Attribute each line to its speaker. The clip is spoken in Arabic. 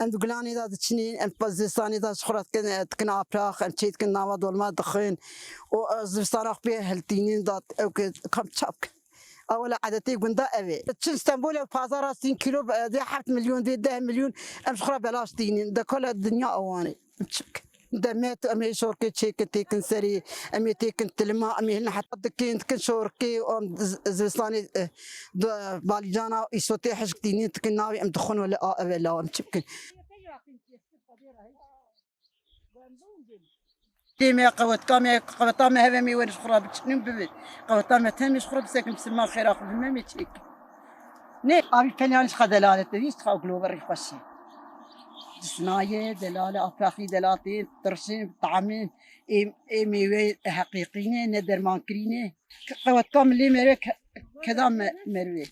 Speaker 1: عند قلاني ذا تشنين عند بزستاني ذا شخرات كن أبراخ عند شيء كن نواد والما دخين وزستان أخبيه هالتينين ذات أو كم شابك أول عادتي قندا أبي تشين اسطنبول بازار 60 كيلو دي 7 مليون دي 10 مليون أم شخرا بلاش تينين ده كل الدنيا أواني شبك دمت أمي شوركي شيك تيكن سري أمي تيكن تلما أمي هنا حتى تكين تكن شوركي أم زستاني بالجانا يسوتي حشك تينين تكن ناوي أم دخون ولا أبي لا أم شبك تيمي قوتام هذا وين شخرا بتشنو ببيت قوتام تامي شخرا بسكن بسما خير أخذ ما ميتشيك ني أبي فنانش خدلالة تريش تخاقلو بري خشي صنايع دلالة أفراخي دلاتين ترشين طعمين ميوي حقيقيين ندر مانكرينه قوتام اللي مريك كذا مروي